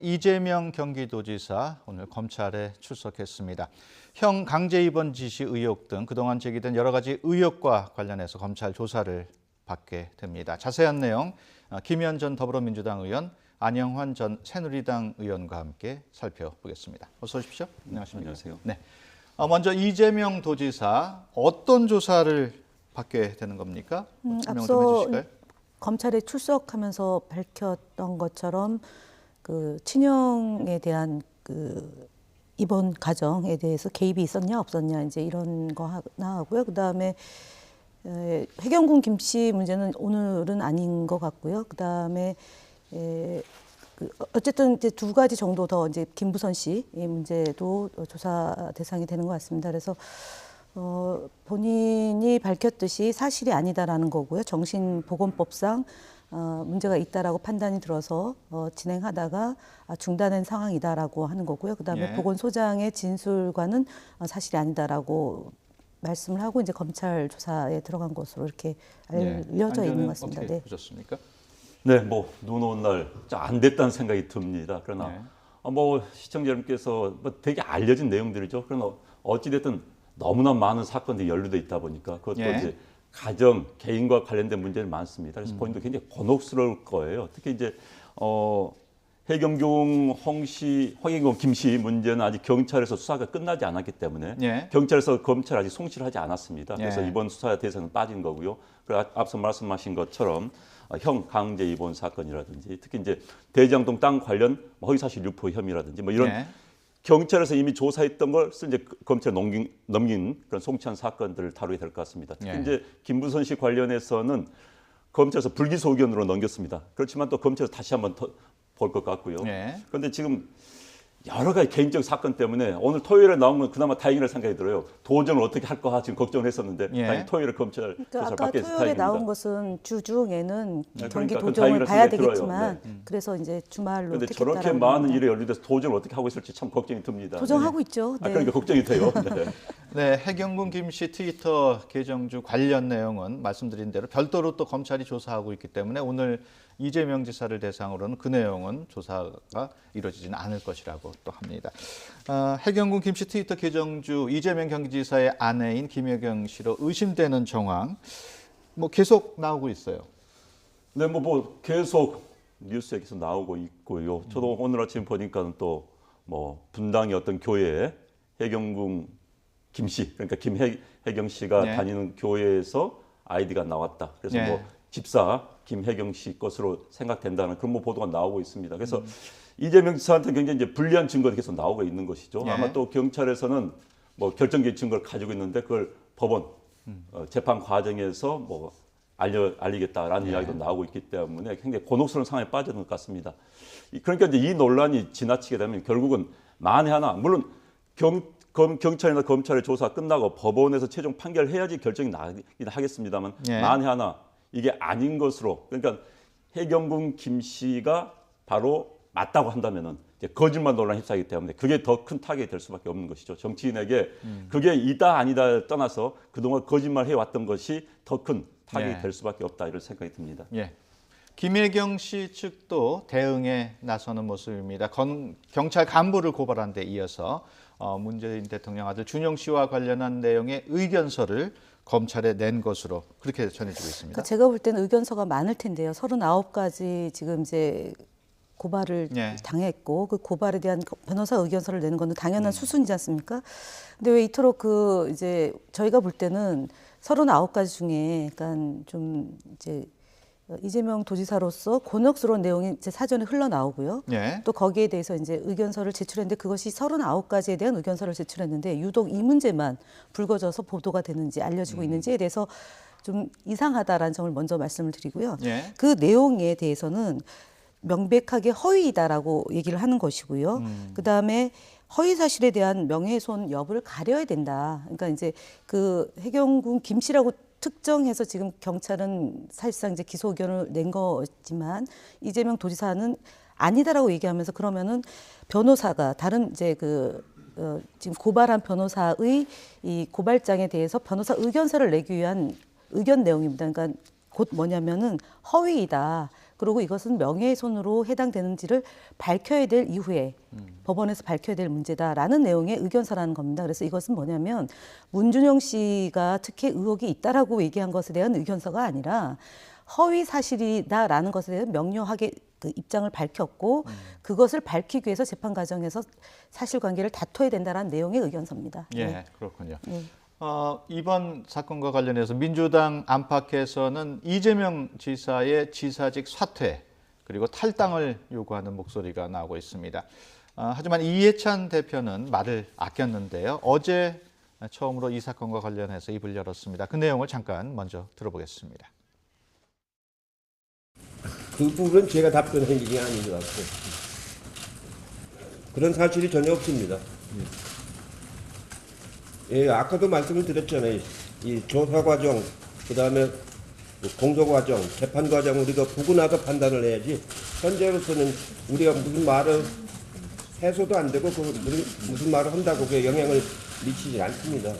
이재명 경기도지사 오늘 검찰에 출석했습니다. 형 강제 입원 지시 의혹 등 그동안 제기된 여러 가지 의혹과 관련해서 검찰 조사를 받게 됩니다. 자세한 내용 김현 전 더불어민주당 의원, 안영환 전 새누리당 의원과 함께 살펴보겠습니다. 어서 오십시오. 안녕하십니까. 안녕하세요. 네. 먼저 이재명 도지사 어떤 조사를 받게 되는 겁니까? 설명 좀 해주실까요? 검찰에 출석하면서 밝혔던 것처럼 그 친형에 대한 그 입원 과정에 대해서 개입이 있었냐 없었냐 이제 이런 거 하나 하고요. 그다음에 해경군 김씨 문제는 오늘은 아닌 것 같고요. 그다음에 어쨌든 이제 두 가지 정도 더 이제 김부선 씨의 문제도 조사 대상이 되는 것 같습니다. 그래서 본인이 밝혔듯이 사실이 아니다라는 거고요. 정신보건법상 문제가 있다라고 판단이 들어서 진행하다가 중단한 상황이다라고 하는 거고요. 그다음에 보건소장의 진술과는 사실이 아니다라고 말씀을 하고 이제 검찰 조사에 들어간 것으로 이렇게 알려져 있는 것 같습니다. 어떻게 보셨습니까? 네, 뭐 눈 오는 날 안 됐다는 생각이 듭니다. 그러나 뭐 시청자 여러분께서 뭐 되게 알려진 내용들이죠. 그러나 어찌 됐든 너무나 많은 사건들이 연루돼 있다 보니까 그것도 이제 가정, 개인과 관련된 문제는 많습니다. 그래서 본인도 굉장히 곤혹스러울 거예요. 특히 이제 해경궁 황해경 김씨 문제는 아직 경찰에서 수사가 끝나지 않았기 때문에 경찰에서 검찰 아직 송치를 하지 않았습니다. 그래서 이번 수사 대상은 빠진 거고요. 그리고 앞서 말씀하신 것처럼 형 강제 입원 사건이라든지 특히 이제 대장동 땅 관련 허위사실 유포 혐의라든지 뭐 이런 경찰에서 이미 조사했던 걸 이제 검찰에 넘긴 그런 송치한 사건들을 다루게 될 것 같습니다. 특히 이제 김부선 씨 관련해서는 검찰에서 불기소 의견으로 넘겼습니다. 그렇지만 또 검찰에서 다시 한번 볼 것 같고요. 그런데 지금 여러 가지 개인적 사건 때문에 오늘 토요일에 나오면 그나마 다행이라는 생각이 들어요. 도전을 어떻게 할까 지금 걱정을 했었는데 다행히 토요일에 검찰 조사를 받게 돼서 다행입니다. 아까 토요일에 나온 것은 주중에는 경기 그러니까 도정을 봐야 되겠지만 들어요. 그래서 이제 주말로 그런데 저렇게 많은 일에 연루돼서 도전을 어떻게 하고 있을지 참 걱정이 듭니다. 도전하고 있죠. 그러니까 걱정이 돼요. 네, 해경군 김씨 트위터 계정주 관련 내용은 말씀드린 대로 별도로 또 검찰이 조사하고 있기 때문에 오늘 이재명 지사를 대상으로는 그 내용은 조사가 이루어지지는 않을 것이라고 또 합니다. 해경군 김씨 트위터 계정주 이재명 경기지사의 아내인 김혜경 씨로 의심되는 정황 뭐 계속 나오고 있어요. 네, 뭐 계속 뉴스에 계속 나오고 있고요. 저도 오늘 아침 보니까는 또 뭐 분당의 어떤 교회에 해경궁 김씨 그러니까 김혜경 씨가 다니는 교회에서 아이디가 나왔다. 그래서 뭐 집사 김혜경 씨 것으로 생각된다는 그런 뭐 보도가 나오고 있습니다. 그래서 이재명 지사한테 굉장히 이제 불리한 증거가 계속 나오고 있는 것이죠. 아마 또 경찰에서는 뭐 결정적인 증거를 가지고 있는데 그걸 법원 재판 과정에서 뭐 알리겠다라는 이야기도 나오고 있기 때문에 굉장히 곤혹스러운 상황에 빠지는 것 같습니다. 그러니까 이제 이 논란이 지나치게 되면 결국은 만에 하나 물론 경찰이나 검찰의 조사가 끝나고 법원에서 최종 판결해야지 결정이 나긴 하겠습니다만 만에 하나 이게 아닌 것으로 그러니까 해경궁 김 씨가 바로 맞다고 한다면은 이제 거짓말 논란에 휩싸이기 때문에 그게 더 큰 타격이 될 수밖에 없는 것이죠. 정치인에게 그게 이다 아니다 떠나서 그동안 거짓말 해왔던 것이 더 큰 타격이 될 수밖에 없다 이런 생각이 듭니다. 김혜경 씨 측도 대응에 나서는 모습입니다. 경찰 간부를 고발한 데 이어서 문재인 대통령 아들 준용 씨와 관련한 내용의 의견서를 검찰에 낸 것으로 그렇게 전해지고 있습니다. 그러니까 제가 볼 때는 의견서가 많을 텐데요. 39가지 지금 이제 고발을 당했고 그 고발에 대한 변호사 의견서를 내는 것은 당연한 수순이지 않습니까? 근데 왜 이토록 이제 저희가 볼 때는 39가지 중에 약간 좀 이제 이재명 도지사로서 곤혹스러운 내용이 이제 사전에 흘러나오고요. 또 거기에 대해서 이제 의견서를 제출했는데 그것이 39가지에 대한 의견서를 제출했는데 유독 이 문제만 불거져서 보도가 되는지 알려지고 있는지에 대해서 좀 이상하다라는 점을 먼저 말씀을 드리고요. 그 내용에 대해서는 명백하게 허위이다라고 얘기를 하는 것이고요. 그다음에 허위 사실에 대한 명예훼손 여부를 가려야 된다. 그러니까 이제 그 해경궁 김 씨라고 특정해서 지금 경찰은 사실상 이제 기소 의견을 낸 거지만 이재명 도지사는 아니다라고 얘기하면서 그러면은 변호사가 다른 이제 지금 고발한 변호사의 이 고발장에 대해서 변호사 의견서를 내기 위한 의견 내용입니다. 그러니까 곧 뭐냐면은 허위이다. 그리고 이것은 명예훼손으로 해당되는지를 밝혀야 될 이후에 법원에서 밝혀야 될 문제다라는 내용의 의견서라는 겁니다. 그래서 이것은 뭐냐면 문준용 씨가 특혜 의혹이 있다라고 얘기한 것에 대한 의견서가 아니라 허위 사실이다라는 것에 대해 명료하게 그 입장을 밝혔고 그것을 밝히기 위해서 재판 과정에서 사실관계를 다퉈야 된다는 내용의 의견서입니다. 예, 네. 그렇군요. 네. 이번 사건과 관련해서 민주당 안팎에서는 이재명 지사의 지사직 사퇴 그리고 탈당을 요구하는 목소리가 나오고 있습니다. 하지만 이해찬 대표는 말을 아꼈는데요. 어제 처음으로 이 사건과 관련해서 입을 열었습니다. 그 내용을 잠깐 먼저 들어보겠습니다. 그 부분은 제가 답변할 일이 아닌 것 같고 그런 사실이 전혀 없습니다. 예, 아까도 말씀을 드렸잖아요. 이 조사 과정, 그 다음에 공소 과정, 재판 과정 우리가 보고 나서 판단을 해야지 현재로서는 우리가 무슨 말을 해서도 안 되고 무슨 말을 한다고 그게 영향을 미치지 않습니다.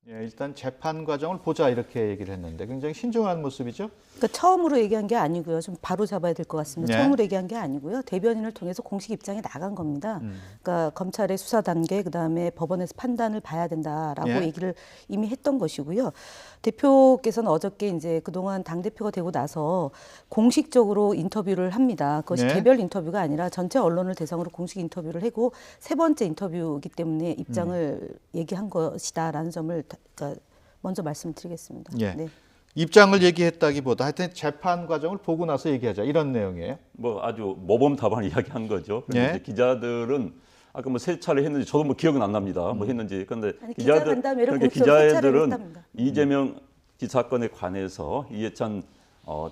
예, 일단 재판 과정을 보자 이렇게 얘기를 했는데 굉장히 신중한 모습이죠. 그러니까 처음으로 얘기한 게 아니고요. 좀 바로 잡아야 될 것 같습니다. 네. 처음으로 얘기한 게 아니고요. 대변인을 통해서 공식 입장에 나간 겁니다. 그러니까 검찰의 수사 단계, 그다음에 법원에서 판단을 봐야 된다라고 예. 얘기를 이미 했던 것이고요. 대표께서는 어저께 이제 그동안 당대표가 되고 나서 공식적으로 인터뷰를 합니다. 그것이 네. 개별 인터뷰가 아니라 전체 언론을 대상으로 공식 인터뷰를 하고 세 번째 인터뷰이기 때문에 입장을 얘기한 것이다라는 점을 그러니까 먼저 말씀드리겠습니다. 예. 네. 입장을 얘기했다기보다 하여튼 재판 과정을 보고 나서 얘기하자 이런 내용이에요. 뭐 아주 모범답안을 이야기한 거죠. 그런데 예. 이제 기자들은 아까 뭐 세 차례 했는지 저도 뭐 기억은 안 납니다. 뭐 했는지. 그런데 아니, 기자 간담회를 그러니까 공식적으로 세 차례를 기자들은 했답니다. 이재명 지 사건에 관해서 이해찬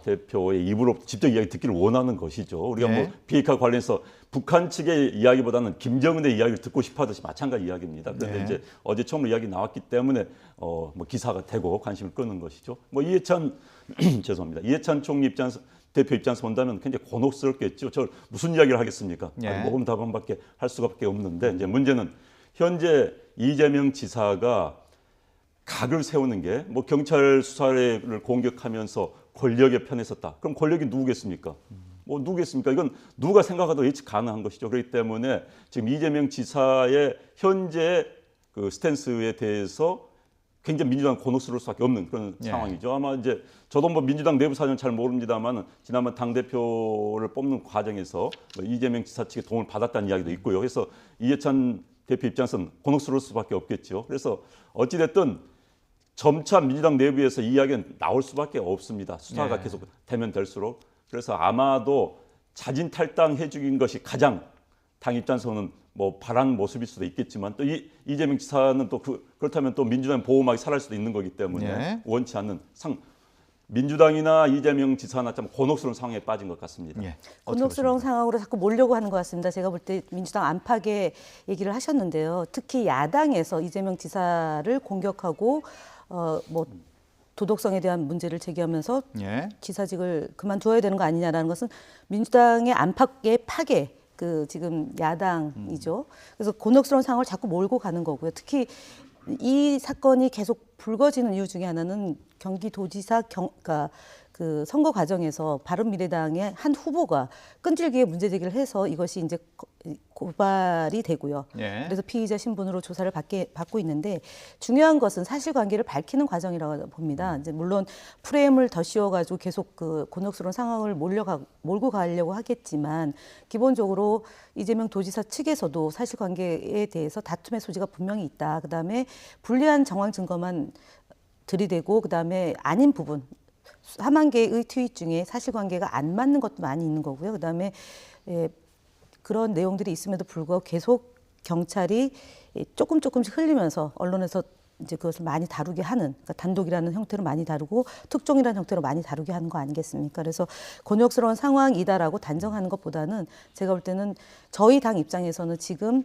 대표의 입으로 직접 이야기 듣기를 원하는 것이죠. 우리가 네. 뭐 비핵화 관련해서 북한 측의 이야기보다는 김정은의 이야기를 듣고 싶어하듯이 마찬가지 이야기입니다. 그런데 네. 이제 어제 처음으로 이야기 나왔기 때문에 뭐 기사가 되고 관심을 끄는 것이죠. 뭐 이해찬 죄송합니다. 이해찬 총리 입장에서 대표 입장에서 본다면 굉장히 곤혹스럽겠죠. 저 무슨 이야기를 하겠습니까? 네. 모범 답안밖에 할 수밖에 없는데 이제 문제는 현재 이재명 지사가 각을 세우는 게 뭐 경찰 수사를 공격하면서 권력의 편에 섰다. 그럼 권력이 누구겠습니까? 뭐 누구겠습니까? 이건 누가 생각해도 예측 가능한 것이죠. 그렇기 때문에 지금 이재명 지사의 현재 그 스탠스에 대해서 굉장히 민주당 곤혹스러울 수밖에 없는 그런 예. 상황이죠. 아마 이제 저도 뭐 민주당 내부 사정은 잘 모릅니다만 지난번 당 대표를 뽑는 과정에서 뭐 이재명 지사 측의 도움을 받았다는 이야기도 있고요. 그래서 이해찬 대표 입장에서는 곤혹스러울 수밖에 없겠죠. 그래서 어찌 됐든 점차 민주당 내부에서 이 이야기는 나올 수밖에 없습니다. 수사가 네. 계속 되면 될수록. 그래서 아마도 자진 탈당해 주긴 것이 가장 당 입장에서는 뭐 바라는 모습일 수도 있겠지만 또 이재명 지사는 또 그렇다면 또 민주당 보호막이 사라질 수도 있는 거기 때문에 네. 원치 않는 민주당이나 이재명 지사나 좀 곤혹스러운 상황에 빠진 것 같습니다. 예. 곤혹스러운 상황으로 자꾸 몰려고 하는 것 같습니다. 제가 볼 때 민주당 안팎의 얘기를 하셨는데요. 특히 야당에서 이재명 지사를 공격하고 뭐 도덕성에 대한 문제를 제기하면서 예. 지사직을 그만두어야 되는 거 아니냐라는 것은 민주당의 안팎의 파괴, 그 지금 야당이죠. 그래서 곤혹스러운 상황을 자꾸 몰고 가는 거고요. 특히 이 사건이 계속 불거지는 이유 중에 하나는 경기도지사 그러니까 그 선거 과정에서 바른미래당의 한 후보가 끈질기게 문제 제기를 해서 이것이 이제 고발이 되고요. 예. 그래서 피의자 신분으로 조사를 받고 있는데 중요한 것은 사실관계를 밝히는 과정이라고 봅니다. 이제 물론 프레임을 더 씌워가지고 계속 그 곤혹스러운 상황을 몰고 가려고 하겠지만 기본적으로 이재명 도지사 측에서도 사실관계에 대해서 다툼의 소지가 분명히 있다. 그다음에 불리한 정황 증거만 들이대고 그다음에 아닌 부분 4만 개의 트윗 중에 사실관계가 안 맞는 것도 많이 있는 거고요. 그다음에 그런 내용들이 있음에도 불구하고 계속 경찰이 조금씩 흘리면서 언론에서 이제 그것을 많이 다루게 하는, 그러니까 단독이라는 형태로 많이 다루고 특종이라는 형태로 많이 다루게 하는 거 아니겠습니까? 그래서 곤욕스러운 상황이다라고 단정하는 것보다는 제가 볼 때는 저희 당 입장에서는 지금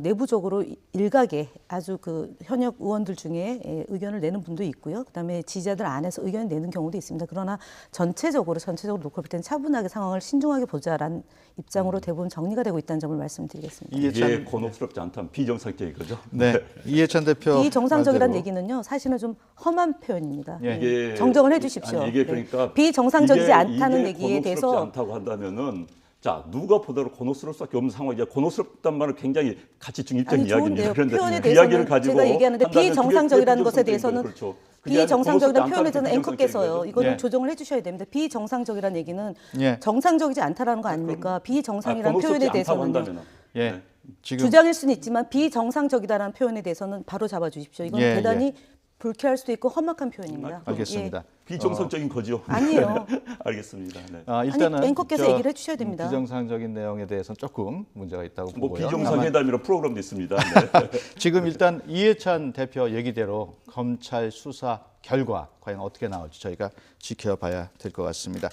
내부적으로 일각에 아주 그 현역 의원들 중에 의견을 내는 분도 있고요. 그다음에 지지자들 안에서 의견을 내는 경우도 있습니다. 그러나 전체적으로 놓고 볼 때는 차분하게 상황을 신중하게 보자라는 입장으로 대부분 정리가 되고 있다는 점을 말씀드리겠습니다. 이게 곤혹스럽지 않다면 비정상적인 거죠. 네, 이해찬 대표 비정상적이라는 말대로. 얘기는요, 사실은 좀 험한 표현입니다. 예. 이게 정정을 해주십시오. 아니, 이게 그러니까 비정상적이지 않다는 이게 얘기에 대해서 곤혹스럽지 않다고 한다면은 자 누가 보더라도 곤혹스러울 수밖에 없는 상황이야. 곤혹스럽단 말은 굉장히 가치 중립적인 아니, 이야기입니다. 좋은데요. 그런데 표현에 그 대해서는 이야기를 가지고 제가 얘기하는데 한다면 비정상적이라는 그게 것에 비정상적인 대해서는 거예요. 그렇죠. 그게 아니라 비정상적이라는 곤혹스럽지 표현에 대해서는 않다는 앵커께서요. 비정상적인 이거는 예. 조정을 해주셔야 됩니다. 비정상적이라는 얘기는 예. 정상적이지 않다라는 거 아닙니까? 비정상이라는 곤혹스럽지 표현에 않다고 대해서는요. 한다면은. 예. 네. 지금 주장일 수는 있지만 비정상적이다라는 표현에 대해서는 바로 잡아주십시오. 이건 예, 대단히 불쾌할 수도 있고 험악한 표현입니다. 알겠습니다. 예. 비정상적인 거죠. 아니에요. 알겠습니다. 네. 일단은 아니, 앵커께서 저 얘기를 해주셔야 됩니다. 비정상적인 내용에 대해서는 조금 문제가 있다고 뭐 보고요. 비정상회담이라는 프로그램도 있습니다. 네. 지금 일단 이해찬 대표 얘기대로 검찰 수사 결과 과연 어떻게 나올지 저희가 지켜봐야 될 것 같습니다.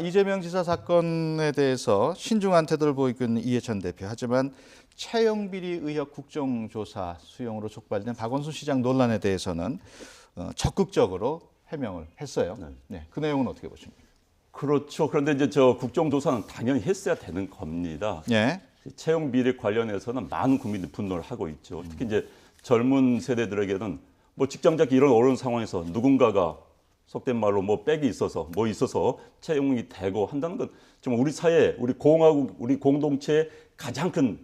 이재명 지사 사건에 대해서 신중한 태도를 보이고 있는 이해찬 대표. 하지만 채용비리 의혹 국정조사 수용으로 촉발된 박원순 시장 논란에 대해서는 적극적으로 해명을 했어요. 네, 그 내용은 어떻게 보십니까? 그렇죠. 그런데 이제 저 국정조사는 당연히 했어야 되는 겁니다. 예. 채용 비리 관련해서는 많은 국민들이 분노를 하고 있죠. 특히 이제 젊은 세대들에게는 뭐 직장잡기 이런 어려운 상황에서 누군가가 속된 말로 뭐 백이 있어서 뭐 있어서 채용이 되고 한다는 건 정말 우리 사회, 우리 공화국, 우리 공동체의 가장 큰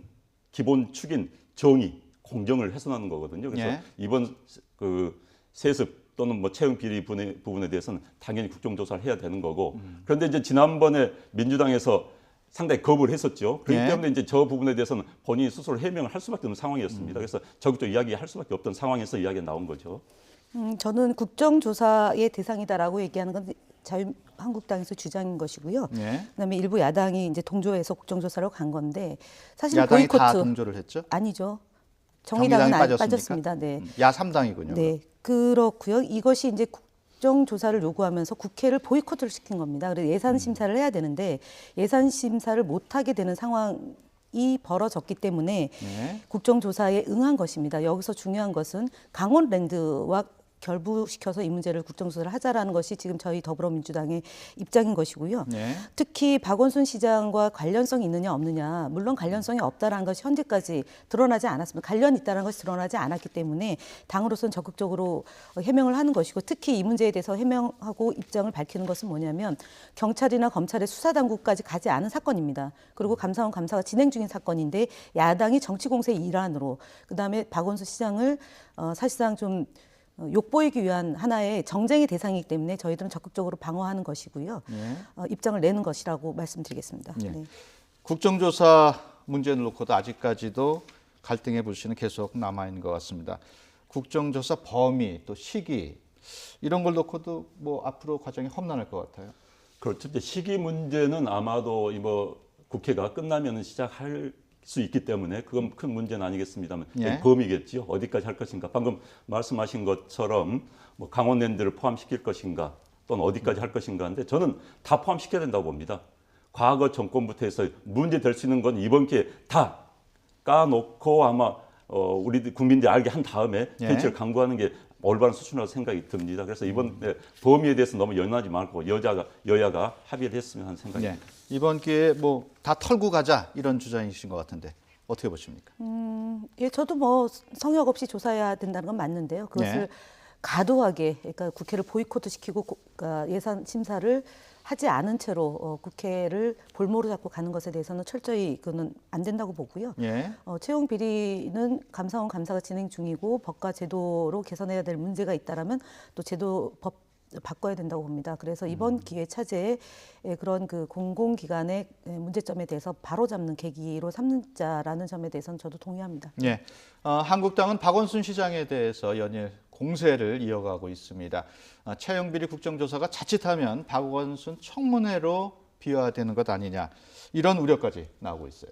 기본 축인 정의, 공정을 훼손하는 거거든요. 그래서 예. 이번 그 세습 또는 뭐 채용 비리 부분에 대해서는 당연히 국정조사를 해야 되는 거고. 그런데 이제 지난번에 민주당에서 상당히 거부를 했었죠. 그렇기 예. 때문에 이제 저 부분에 대해서는 본인이 스스로 해명을 할 수밖에 없는 상황이었습니다. 그래서 적극적으로 이야기할 수밖에 없던 상황에서 이야기가 나온 거죠. 저는 국정조사의 대상이다라고 얘기하는 건 자유한국당에서 주장인 것이고요. 예. 그다음에 일부 야당이 이제 동조해서 국정조사로 간 건데 사실 야당이 보이코트 다 동조를 했죠? 아니죠. 정의당이 정의당은 빠졌습니까? 빠졌습니다. 네. 야 3당이군요. 네, 그렇고요. 이것이 이제 국정조사를 요구하면서 국회를 보이콧을 시킨 겁니다. 그래서 예산 심사를 해야 되는데 예산 심사를 못하게 되는 상황이 벌어졌기 때문에 네. 국정조사에 응한 것입니다. 여기서 중요한 것은 강원랜드와 결부시켜서 이 문제를 국정조사를 하자라는 것이 지금 저희 더불어민주당의 입장인 것이고요. 네. 특히 박원순 시장과 관련성이 있느냐 없느냐, 물론 관련성이 없다라는 것이 현재까지 드러나지 않았습니다. 관련이 있다는 것이 드러나지 않았기 때문에 당으로서는 적극적으로 해명을 하는 것이고, 특히 이 문제에 대해서 해명하고 입장을 밝히는 것은 뭐냐면 경찰이나 검찰의 수사당국까지 가지 않은 사건입니다. 그리고 감사원 감사가 진행 중인 사건인데 야당이 정치 공세의 일환으로, 그다음에 박원순 시장을 사실상 좀 욕보이기 위한 하나의 정쟁의 대상이기 때문에 저희들은 적극적으로 방어하는 것이고요. 입장을 내는 것이라고 말씀드리겠습니다. 예. 네. 국정조사 문제를 놓고도 아직까지도 갈등의 불씨는 계속 남아있는 것 같습니다. 국정조사 범위 또 시기 이런 걸 놓고도 뭐 앞으로 과정이 험난할 것 같아요. 그렇죠. 이제 시기 문제는 아마도 뭐 국회가 끝나면 시작할 수 있기 때문에 그건 큰 문제는 아니겠습니다만 예. 범위겠지요. 어디까지 할 것인가. 방금 말씀하신 것처럼 뭐 강원랜드를 포함시킬 것인가 또는 어디까지 할 것인가 하는데 저는 다 포함시켜야 된다고 봅니다. 과거 정권부터 해서 문제될 수 있는 건 이번 기회에 다 까놓고 아마 우리 국민들이 알게 한 다음에 예. 대책을 강구하는 게 올바른 수준이라고 생각이 듭니다. 그래서 이번 범위에 대해서 너무 연연하지 말고 여야가 합의를 했으면 하는 생각입니다. 예. 이번 기회에 뭐 다 털고 가자 이런 주장이신 것 같은데 어떻게 보십니까? 예, 저도 뭐 성역 없이 조사해야 된다는 건 맞는데요. 그것을 네. 가도하게, 그러니까 국회를 보이콧 시키고 그러니까 예산 심사를 하지 않은 채로 국회를 볼모로 잡고 가는 것에 대해서는 철저히 그는 안 된다고 보고요. 예. 채용 비리는 감사원 감사가 진행 중이고 법과 제도로 개선해야 될 문제가 있다라면 또 제도 법 바꿔야 된다고 봅니다. 그래서 이번 기회 차제에 그런 그 공공기관의 문제점에 대해서 바로잡는 계기로 삼자라는 점에 대해서는 저도 동의합니다. 예. 한국당은 박원순 시장에 대해서 연일 공세를 이어가고 있습니다. 채용비리 국정조사가 자칫하면 박원순 청문회로 비화되는 것 아니냐 이런 우려까지 나오고 있어요.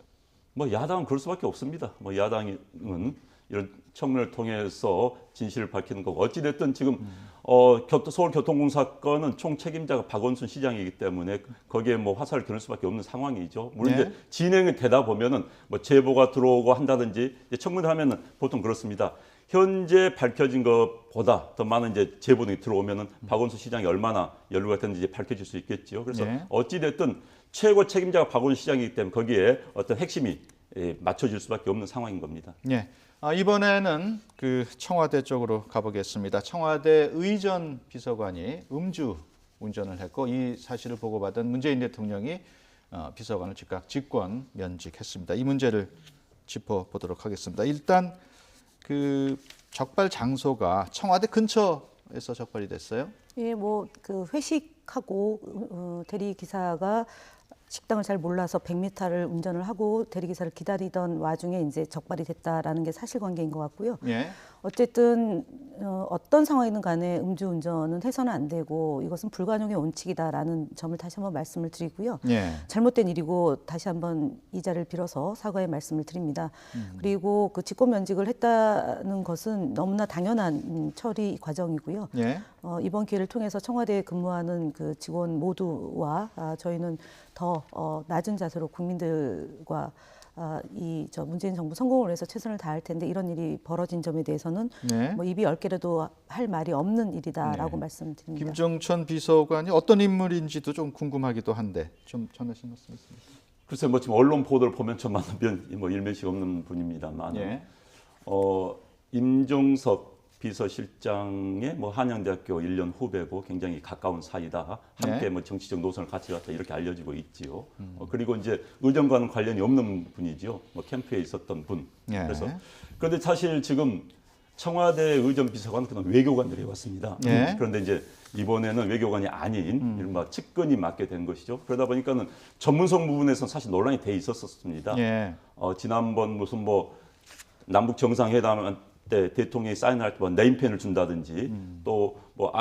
뭐 야당은 그럴 수밖에 없습니다. 뭐 야당은 이런 청문회를 통해서 진실을 밝히는 거고 어찌됐든 지금 서울교통공 사건은 총 책임자가 박원순 시장이기 때문에 거기에 뭐 화살을 겨눌 수밖에 없는 상황이죠. 물론 네. 이제 진행이 되다 보면은 뭐 제보가 들어오고 한다든지 이제 청문회 하면은 보통 그렇습니다. 현재 밝혀진 것보다 더 많은 이제 제보 등이 들어오면은 박원순 시장이 얼마나 연루가 됐는지 이제 밝혀질 수 있겠지요. 그래서 네. 어찌 됐든 최고 책임자가 박원순 시장이기 때문에 거기에 어떤 핵심이 맞춰질 수밖에 없는 상황인 겁니다. 예. 이번에는 그 청와대 쪽으로 가보겠습니다. 청와대 의전 비서관이 음주 운전을 했고 이 사실을 보고받은 문재인 대통령이 비서관을 즉각 직권 면직했습니다. 이 문제를 짚어보도록 하겠습니다. 일단 그 적발 장소가 청와대 근처에서 적발이 됐어요. 예, 뭐 그 회식하고 대리 기사가 식당을 잘 몰라서 100m를 운전을 하고 대리기사를 기다리던 와중에 이제 적발이 됐다라는 게 사실관계인 것 같고요. 예. 어쨌든 어떤 상황이든 간에 음주운전은 해서는 안 되고 이것은 불관용의 원칙이다라는 점을 다시 한번 말씀을 드리고요. 예. 잘못된 일이고 다시 한번 이 자리를 빌어서 사과의 말씀을 드립니다. 그리고 그 직권면직을 했다는 것은 너무나 당연한 처리 과정이고요. 예. 이번 기회를 통해서 청와대에 근무하는 그 직원 모두와 저희는 더 낮은 자세로 국민들과 저 문재인 정부 성공을 위해서 최선을 다할 텐데 이런 일이 벌어진 점에 대해서는 네. 뭐 입이 10개라도 할 말이 없는 일이다라고 네. 말씀드립니다. 김정천 비서관이 어떤 인물인지도 좀 궁금하기도 한데 좀 전하신 말씀 있습니까? 글쎄 뭐 지금 언론 보도를 보면 저만 뭐 일면식 없는 분입니다만 예. 임종석 비서실장의 뭐 한양대학교 1년 후배고 굉장히 가까운 사이다. 함께 네. 뭐 정치적 노선을 같이 갔다 이렇게 알려지고 있지요. 그리고 이제 의전과는 관련이 없는 분이지요. 뭐 캠프에 있었던 분. 예. 그래서 그런데 사실 지금 청와대 의전 비서관 그다음 외교관들이 왔습니다. 예. 그런데 이제 이번에는 외교관이 아닌 이른바 측근이 맡게 된 것이죠. 그러다 보니까는 전문성 부분에서는 사실 논란이 돼 있었습니다. 예. 지난번 무슨 뭐 남북 정상회담 때 대통령이 사인할 때 뭐 네임펜을 준다든지 또 뭐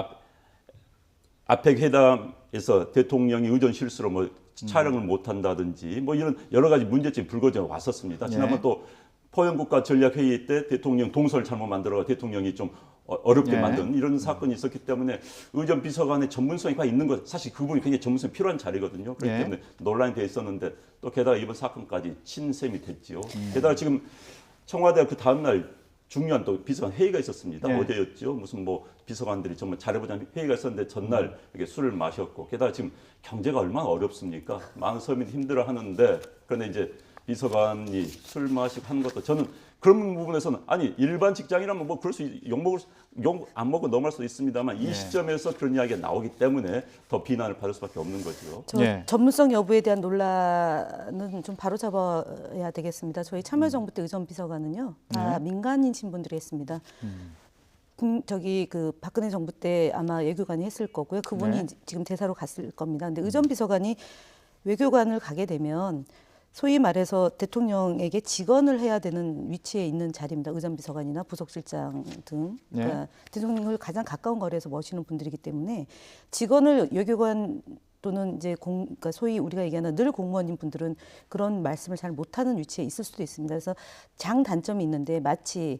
아펙 회담에서 대통령이 의전 실수로 뭐 촬영을 못 한다든지 뭐 이런 여러 가지 문제점이 불거져 왔었습니다. 지난번 네. 또 포영국가 전략회의 때 대통령 동선을 잘못 만들어 대통령이 좀 어렵게 네. 만든 이런 사건이 있었기 때문에 의전 비서관의 전문성이 있는 것 사실 그분이 굉장히 전문성이 필요한 자리거든요. 그렇기 네. 때문에 논란이 돼 있었는데 또 게다가 이번 사건까지 친셈이 됐지요. 게다가 지금 청와대 그 다음 날 중요한 또 비서관 회의가 있었습니다. 네. 어제였죠. 무슨 뭐 비서관들이 정말 잘해보자는 회의가 있었는데 전날 이렇게 술을 마셨고 게다가 지금 경제가 얼마나 어렵습니까? 많은 서민들이 힘들어하는데 그런데 이제 비서관이 술 마시고 하는 것도 저는 그런 부분에서는 아니 일반 직장이라면 뭐 그럴 수 욕 안 먹고 넘어갈 수도 있습니다만 이 네. 시점에서 그런 이야기가 나오기 때문에 더 비난을 받을 수밖에 없는 거죠. 예. 전문성 여부에 대한 논란은 좀 바로잡아야 되겠습니다. 저희 참여정부 때 의전 비서관은요 다 민간인 신분들이 했습니다. 저기 그 박근혜 정부 때 아마 외교관이 했을 거고요. 그분이 네. 지금 대사로 갔을 겁니다. 근데 의전 비서관이 외교관을 가게 되면 소위 말해서 대통령에게 직언을 해야 되는 위치에 있는 자리입니다. 의전 비서관이나 부속실장 등 그러니까 대통령을 가장 가까운 거리에서 모시는 분들이기 때문에 직언을 외교관 또는 이제 그러니까 소위 우리가 얘기하는 늘 공무원인 분들은 그런 말씀을 잘 못하는 위치에 있을 수도 있습니다. 그래서 장단점이 있는데 마치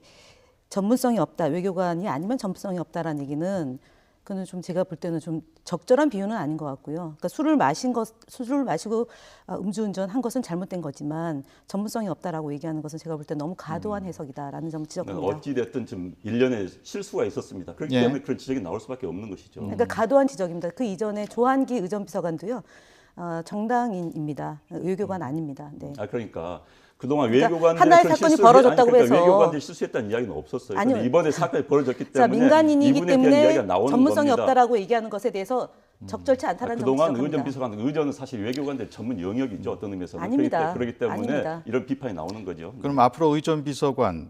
전문성이 없다, 외교관이 아니면 전문성이 없다라는 얘기는 그는 좀 제가 볼 때는 좀 적절한 비유는 아닌 것 같고요. 그러니까 술을 마시고 음주운전 한 것은 잘못된 거지만 전문성이 없다라고 얘기하는 것은 제가 볼 때 너무 과도한 해석이다라는 점을 지적합니다. 어찌 됐든 지금 일련의 실수가 있었습니다. 그렇기 예. 때문에 그런 지적이 나올 수밖에 없는 것이죠. 그러니까 과도한 지적입니다. 그 이전에 조한기 의전 비서관도요 정당인입니다. 외교관 아닙니다. 네. 그러니까 그동안 그러니까 외교관들의 하나의 그런 사건이 실수를- 벌어졌다고 그러니까 해서 외교관들이 실수했다는 이야기는 없었어요. 아니요. 근데 이번에 사건이 벌어졌기 자, 때문에 민간인이기 이분에 대한 때문에 이야기가 나오는 전문성이 겁니다. 없다라고 얘기하는 것에 대해서 적절치 않다라는 점을 그동안 지적합니다. 의전 비서관, 의전은 사실 외교관들 전문 영역이죠. 어떤 의미에서는. 아닙니다. 그렇기 때문에 아닙니다. 이런 비판이 나오는 거죠. 그럼 앞으로 의전 비서관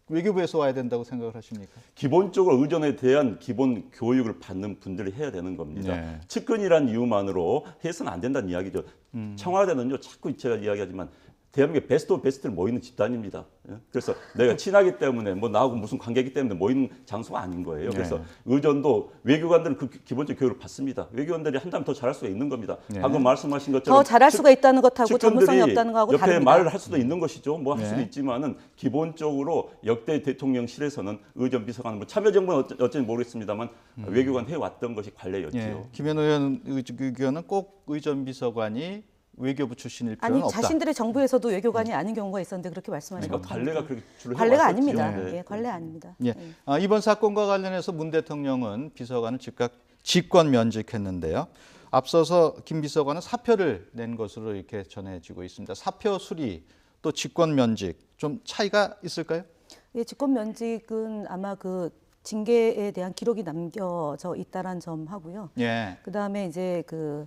외교부에서 와야 된다고 생각을 하십니까? 기본적으로 의전에 대한 기본 교육을 받는 분들이 해야 되는 겁니다. 네. 측근이란 이유만으로 해서는 안 된다는 이야기죠. 청와대는요, 자꾸 제가 이야기하지만 대한민국의 베스트 오브 베스트를 모이는 집단입니다. 예? 그래서 내가 친하기 때문에 뭐 나하고 무슨 관계이기 때문에 모이는 장소가 아닌 거예요. 그래서 네. 의전도 외교관들은 그 기본적 교육을 받습니다. 외교관들이 한다면 더 잘할 수가 있는 겁니다. 네. 방금 말씀하신 것처럼 더 잘할 수가 있다는 것하고 전문성이 측근들이 없다는 거하고 옆에 다릅니다. 말을 할 수도 있는 것이죠. 뭐 할 네. 수도 있지만은 기본적으로 역대 대통령실에서는 의전 비서관, 뭐 참여정부는 어쩐지 모르겠습니다만 외교관 해왔던 것이 관례였죠. 예. 김현 의원 의견은 꼭 의전비서관이 외교부 출신일 필요는 아니 없다. 자신들의 정부에서도 외교관이 아닌 경우가 있었는데 그렇게 말씀하신 그러니까 겁니다. 관례가 그렇게 주로 관례가 해왔었죠. 아닙니다. 네. 예, 관례 아닙니다. 예. 이번 사건과 관련해서 문 대통령은 비서관을 즉각 직권 면직했는데요. 앞서서 김 비서관은 사표를 낸 것으로 이렇게 전해지고 있습니다. 사표 수리 또 직권 면직 좀 차이가 있을까요? 예, 직권 면직은 아마 그 징계에 대한 기록이 남겨져 있다란 점 하고요. 예. 그다음에 이제 그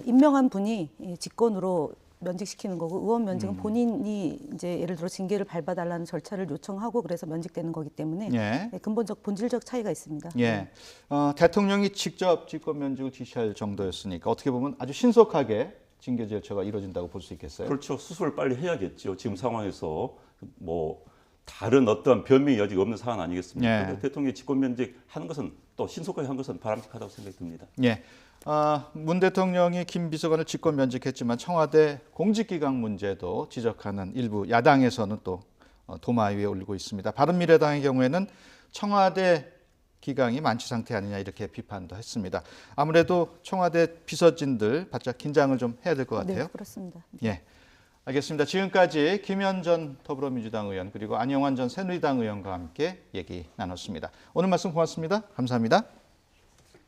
임명한 분이 이 직권으로 면직시키는 거고 의원 면직은 본인이 이제 예를 들어 징계를 밟아달라는 절차를 요청하고 그래서 면직되는 거기 때문에 예. 예, 근본적 본질적 차이가 있습니다. 예. 대통령이 직접 직권 면직을 지시할 정도였으니까 어떻게 보면 아주 신속하게 징계 절차가 이루어진다고 볼 수 있겠어요. 그렇죠. 수습을 빨리 해야겠죠. 지금 상황에서 뭐 다른 어떤 변명의 여지가 없는 상황 아니겠습니까? 예. 그래서 대통령이 직권면직 하는 것은 또 신속하게 한 것은 바람직하다고 생각이 듭니다. 예. 문 대통령이 김 비서관을 직권 면직했지만 청와대 공직기강 문제도 지적하는 일부 야당에서는 또 도마 위에 올리고 있습니다. 바른미래당의 경우에는 청와대 기강이 만취 상태 아니냐 이렇게 비판도 했습니다. 아무래도 청와대 비서진들 바짝 긴장을 좀 해야 될 것 같아요. 네, 그렇습니다. 예. 알겠습니다. 지금까지 김현 전 더불어민주당 의원 그리고 안영환 전 새누리당 의원과 함께 얘기 나눴습니다. 오늘 말씀 고맙습니다. 감사합니다.